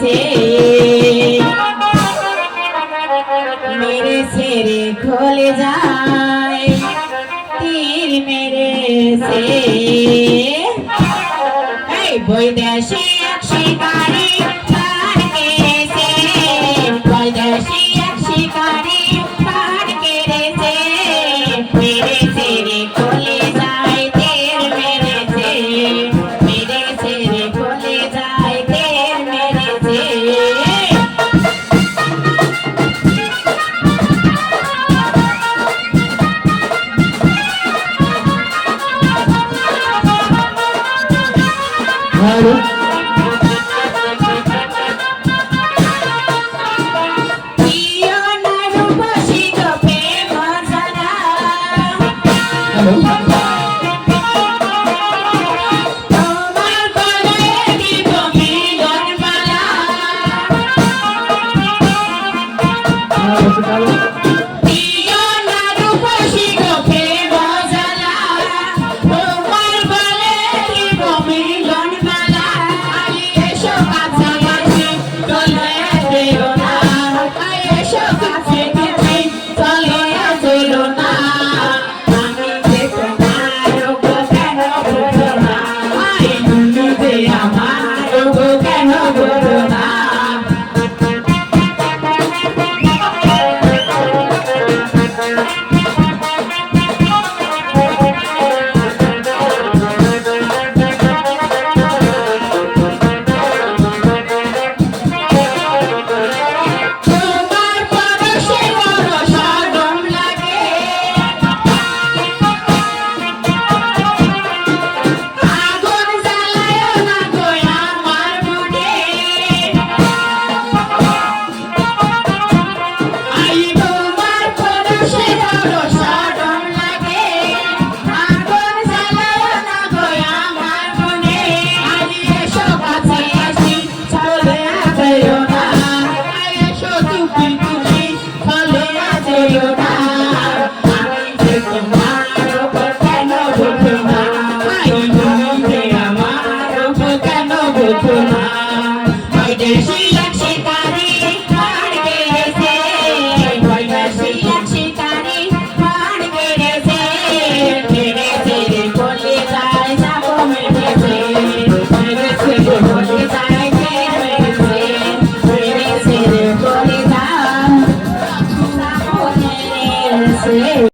से मेरे सिरे खोल जाए तीर मेरे से বৈদেশী এক শিকারী প্রাণ কেড়েছে বৈদেশী এক শিকারী প্রাণ কেড়েছে মেরেছে রে কোলে যায় তের মেরেছে মেরেছে রে কোলে যায় তের মেরেছে Hello. से